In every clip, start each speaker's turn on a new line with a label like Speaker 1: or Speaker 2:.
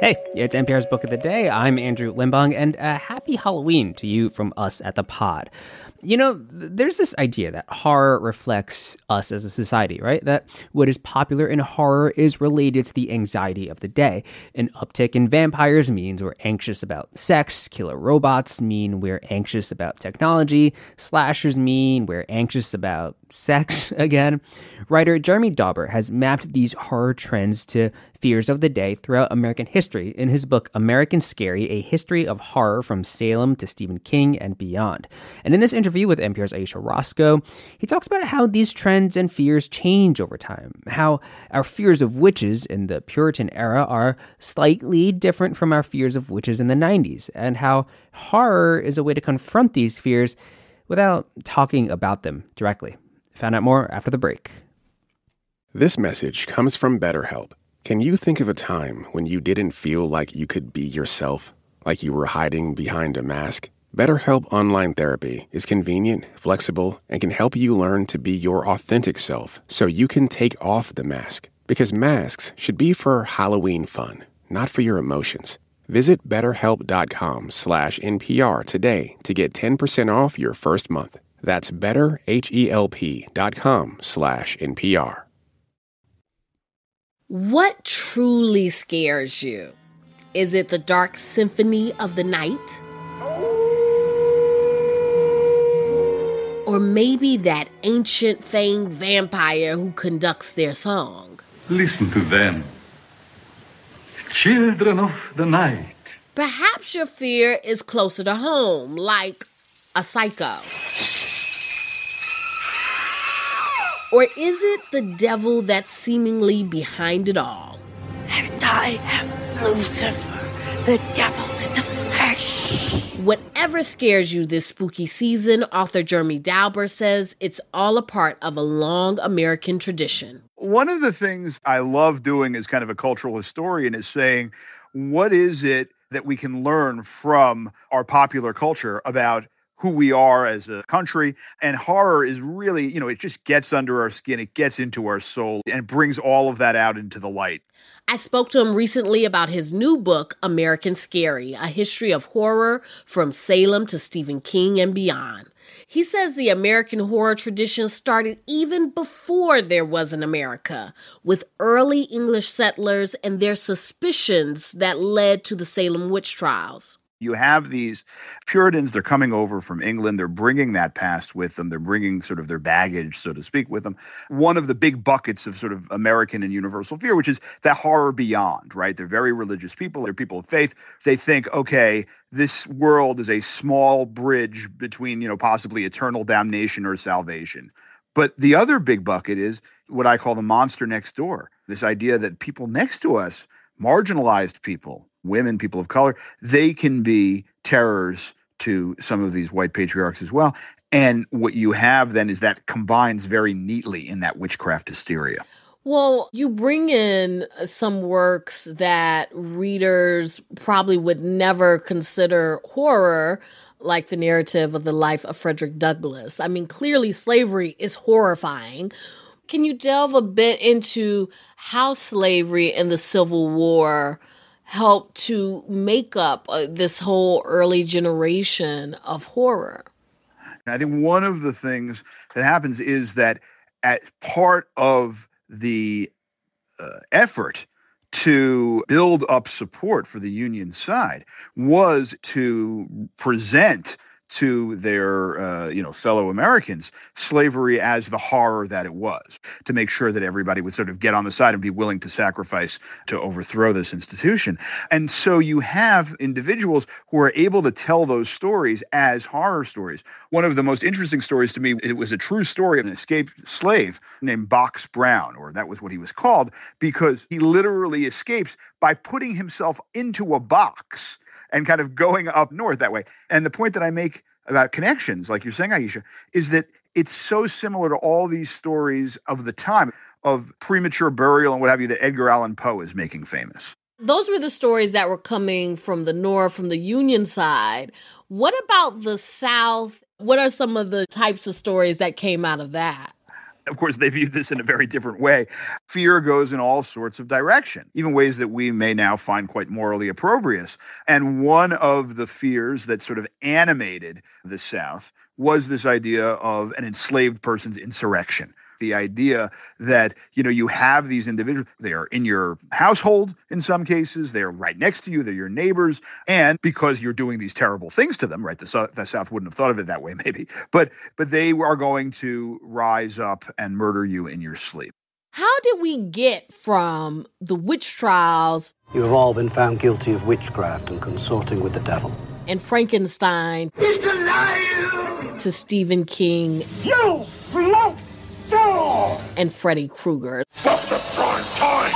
Speaker 1: Hey, it's NPR's Book of the Day. I'm Andrew Limbong, and happy Halloween to you from us at the pod. You know, there's this idea that horror reflects us as a society, right? That what is popular in horror is related to the anxiety of the day. An uptick in vampires means we're anxious about sex. Killer robots mean we're anxious about technology. Slashers mean we're anxious about sex again. Writer Jeremy Dauber has mapped these horror trends to fears of the day throughout American history in his book American Scary, A History of Horror from Salem to Stephen King and Beyond. And in this interview with NPR's Ayesha Rascoe, he talks about how these trends and fears change over time, how our fears of witches in the Puritan era are slightly different from our fears of witches in the 90s, and how horror is a way to confront these fears without talking about them directly. Find out more after the break.
Speaker 2: This message comes from BetterHelp. Can you think of a time when you didn't feel like you could be yourself, like you were hiding behind a mask? BetterHelp Online Therapy is convenient, flexible, and can help you learn to be your authentic self so you can take off the mask. Because masks should be for Halloween fun, not for your emotions. Visit BetterHelp.com/NPR today to get 10% off your first month. That's BetterHelp.com/NPR.
Speaker 3: What truly scares you? Is it the dark symphony of the night? Or maybe that ancient fanged vampire who conducts their song?
Speaker 4: Listen to them. Children of the night.
Speaker 3: Perhaps your fear is closer to home, like a psycho. Or is it the devil that's seemingly behind it all?
Speaker 5: And I am Lucifer, the devil in the flesh.
Speaker 3: Whatever scares you this spooky season, author Jeremy Dauber says it's all a part of a long American tradition.
Speaker 6: One of the things I love doing as kind of a cultural historian is saying, what is it that we can learn from our popular culture about who we are as a country? And horror is really, it just gets under our skin. It gets into our soul and brings all of that out into the light.
Speaker 3: I spoke to him recently about his new book, American Scary, A History of Horror from Salem to Stephen King and Beyond. He says the American horror tradition started even before there was an America, with early English settlers and their suspicions that led to the Salem witch trials.
Speaker 6: You have these Puritans, they're coming over from England. They're bringing that past with them. They're bringing sort of their baggage, so to speak, with them. One of the big buckets of sort of American and universal fear, which is that horror beyond, right? They're very religious people. They're people of faith. They think, okay, this world is a small bridge between, possibly eternal damnation or salvation. But the other big bucket is what I call the monster next door. This idea that people next to us, marginalized people, women, people of color, they can be terrors to some of these white patriarchs as well. And what you have then is that combines very neatly in that witchcraft hysteria.
Speaker 3: Well, you bring in some works that readers probably would never consider horror, like the narrative of the life of Frederick Douglass. I mean, clearly slavery is horrifying. Can you delve a bit into how slavery and the Civil War helped to make up this whole early generation of horror?
Speaker 6: I think one of the things that happens is that at part of the effort to build up support for the Union side was to present to their fellow Americans slavery as the horror that it was, to make sure that everybody would sort of get on the side and be willing to sacrifice to overthrow this institution. And so you have individuals who are able to tell those stories as horror stories. One of the most interesting stories to me, it was a true story of an escaped slave named Box Brown, or that was what he was called, because he literally escapes by putting himself into a box and kind of going up north that way. And the point that I make about connections, like you're saying, Ayesha, is that it's so similar to all these stories of the time of premature burial and what have you that Edgar Allan Poe is making famous.
Speaker 3: Those were the stories that were coming from the North, from the Union side. What about the South? What are some of the types of stories that came out of that?
Speaker 6: Of course, they viewed this in a very different way. Fear goes in all sorts of direction, even ways that we may now find quite morally opprobrious. And one of the fears that sort of animated the South was this idea of an enslaved person's insurrection. The idea that, you have these individuals, they are in your household in some cases, they're right next to you, they're your neighbors, and because you're doing these terrible things to them, right, the South wouldn't have thought of it that way maybe, but they are going to rise up and murder you in your sleep.
Speaker 3: How did we get from the witch trials?
Speaker 7: You have all been found guilty of witchcraft and consorting with the devil.
Speaker 3: And Frankenstein.
Speaker 5: He's alive!
Speaker 3: To Stephen King.
Speaker 5: You slow soul!
Speaker 3: And Freddy Krueger.
Speaker 5: What's the prime time?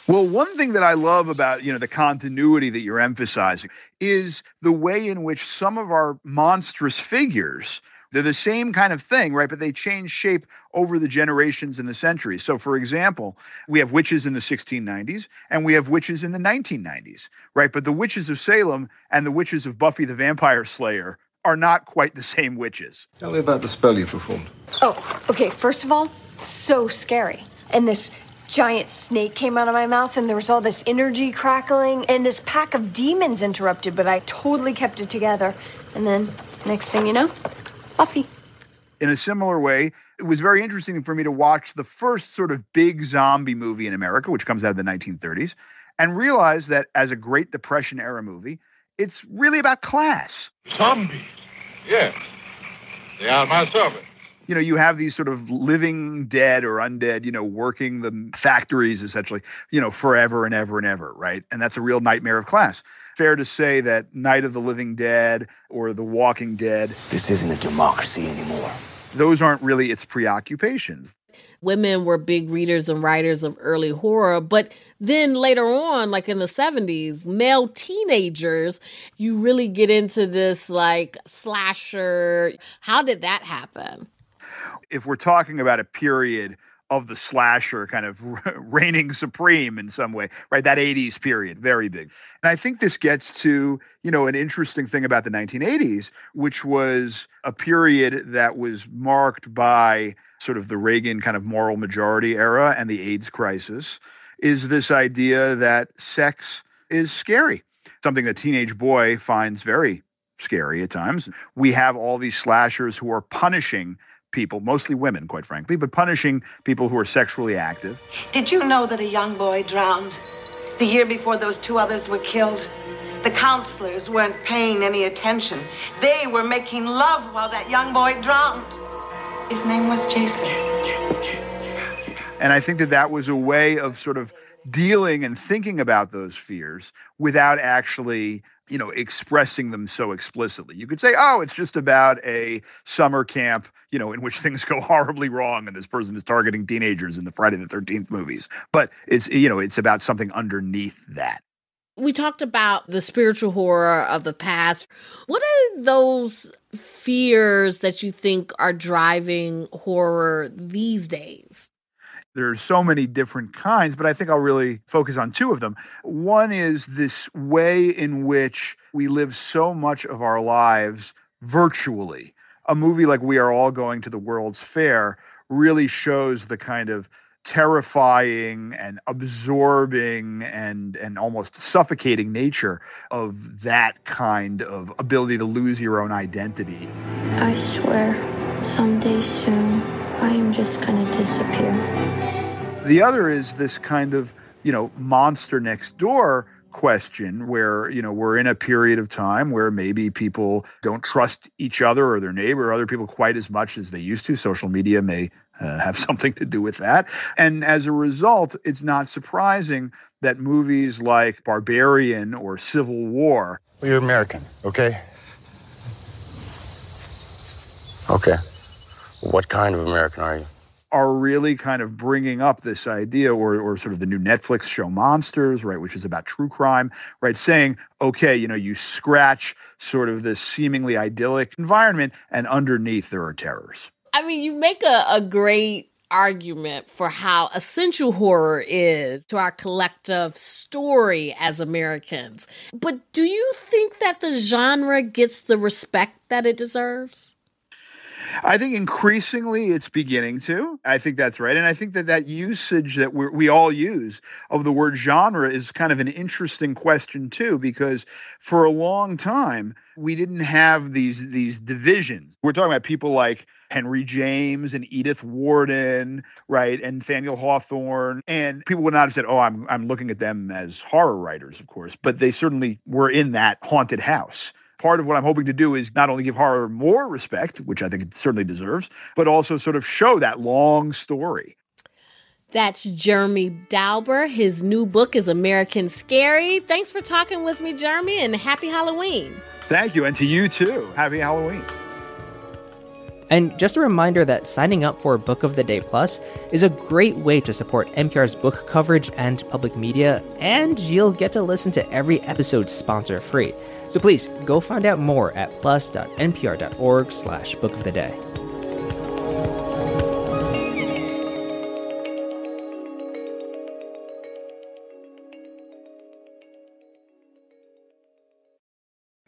Speaker 6: Well, one thing that I love about, the continuity that you're emphasizing is the way in which some of our monstrous figures, they're the same kind of thing, right? But they change shape over the generations and the centuries. So, for example, we have witches in the 1690s and we have witches in the 1990s, right? But the witches of Salem and the witches of Buffy the Vampire Slayer are not quite the same witches.
Speaker 8: Tell me about the spell you performed.
Speaker 9: Oh, okay. First of all, so scary. And this giant snake came out of my mouth and there was all this energy crackling and this pack of demons interrupted, but I totally kept it together. And then next thing you know, Buffy.
Speaker 6: In a similar way, it was very interesting for me to watch the first sort of big zombie movie in America, which comes out of the 1930s, and realize that as a Great Depression era movie, it's really about class.
Speaker 4: Zombies? Yes. They are my servants.
Speaker 6: You have these sort of living dead or undead, working the factories essentially, forever and ever and ever, right? And that's a real nightmare of class. Fair to say that Night of the Living Dead or The Walking Dead.
Speaker 7: This isn't a democracy anymore.
Speaker 6: Those aren't really its preoccupations.
Speaker 3: Women were big readers and writers of early horror, but then later on, like in the 70s, male teenagers, you really get into this like slasher. How did that happen?
Speaker 6: If we're talking about a period of the slasher kind of reigning supreme in some way, right? That 80s period, very big. And I think this gets to, an interesting thing about the 1980s, which was a period that was marked by sort of the Reagan kind of moral majority era and the AIDS crisis, is this idea that sex is scary, something that teenage boy finds very scary at times. We have all these slashers who are punishing people, mostly women, quite frankly, but punishing people who are sexually active.
Speaker 10: Did you know that a young boy drowned the year before those two others were killed? The counselors weren't paying any attention. They were making love while that young boy drowned. His name was Jason.
Speaker 6: And I think that was a way of sort of dealing and thinking about those fears without actually, expressing them so explicitly. You could say, oh, it's just about a summer camp, in which things go horribly wrong and this person is targeting teenagers in the Friday the 13th movies. But it's, it's about something underneath that.
Speaker 3: We talked about the spiritual horror of the past. What are those fears that you think are driving horror these days?
Speaker 6: There's so many different kinds, but I think I'll really focus on two of them. One is this way in which we live so much of our lives virtually. A movie like We Are All Going to the World's Fair really shows the kind of terrifying and absorbing and almost suffocating nature of that kind of ability to lose your own identity.
Speaker 11: I swear, someday soon, I am just gonna disappear.
Speaker 6: The other is this kind of, monster next door question where, we're in a period of time where maybe people don't trust each other or their neighbor or other people quite as much as they used to. Social media may have something to do with that. And as a result, it's not surprising that movies like Barbarian or Civil War.
Speaker 12: Well, you're American, okay? Okay. What kind of American are you?
Speaker 6: Are really kind of bringing up this idea or sort of the new Netflix show Monsters, right, which is about true crime, right, saying, okay, you scratch sort of this seemingly idyllic environment and underneath there are terrors.
Speaker 3: I mean, you make a great argument for how essential horror is to our collective story as Americans. But do you think that the genre gets the respect that it deserves?
Speaker 6: I think increasingly it's beginning to. I think that's right. And I think that usage that we all use of the word genre is kind of an interesting question too, because for a long time, we didn't have these divisions. We're talking about people like Henry James and Edith Wharton, right, and Nathaniel Hawthorne, and people would not have said, "Oh, I'm looking at them as horror writers," of course, but they certainly were in that haunted house. Part of what I'm hoping to do is not only give horror more respect, which I think it certainly deserves, but also sort of show that long story.
Speaker 3: That's Jeremy Dauber. His new book is American Scary. Thanks for talking with me, Jeremy, and happy Halloween.
Speaker 6: Thank you, and to you too. Happy Halloween.
Speaker 1: And just a reminder that signing up for Book of the Day Plus is a great way to support NPR's book coverage and public media, and you'll get to listen to every episode sponsor-free. So please, go find out more at plus.npr.org/Book of the Day.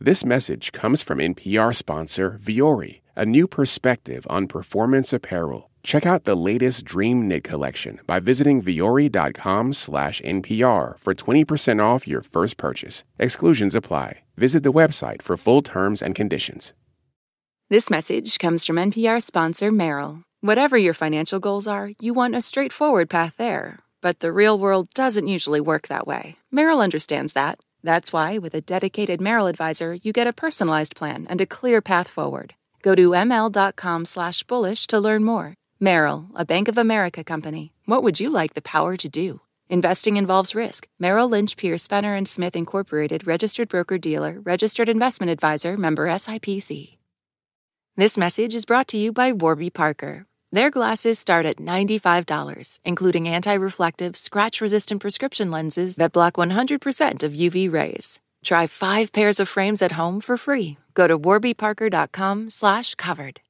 Speaker 2: This message comes from NPR sponsor Vuori, a new perspective on performance apparel. Check out the latest Dream Knit collection by visiting vuori.com/NPR for 20% off your first purchase. Exclusions apply. Visit the website for full terms and conditions.
Speaker 8: This message comes from NPR sponsor Merrill. Whatever your financial goals are, you want a straightforward path there. But the real world doesn't usually work that way. Merrill understands that. That's why, with a dedicated Merrill advisor, you get a personalized plan and a clear path forward. Go to ml.com/bullish to learn more. Merrill, a Bank of America company. What would you like the power to do? Investing involves risk. Merrill Lynch, Pierce, Fenner & Smith Incorporated, registered broker-dealer, registered investment advisor, member SIPC. This message is brought to you by Warby Parker. Their glasses start at $95, including anti-reflective, scratch-resistant prescription lenses that block 100% of UV rays. Try 5 pairs of frames at home for free. Go to warbyparker.com/covered.